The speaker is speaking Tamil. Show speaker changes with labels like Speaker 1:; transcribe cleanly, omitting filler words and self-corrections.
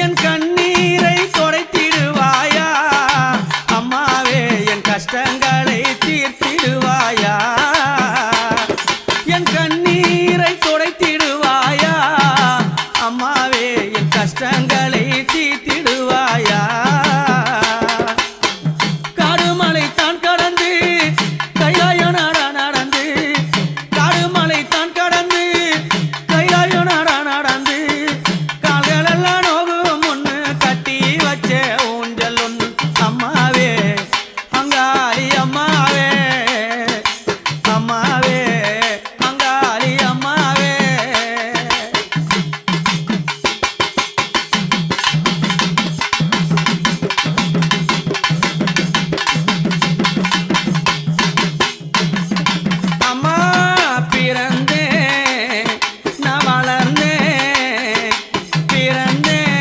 Speaker 1: என் கண்ணீரை துடைத்திடுவாயா அம்மாவே என் கஷ்டங்களை தீர்த்திடுவாயா என் கண்ணீரை துடைத்திடுவாயா அம்மாவே என் கஷ்டங்களை தீர்த்திடுவாயா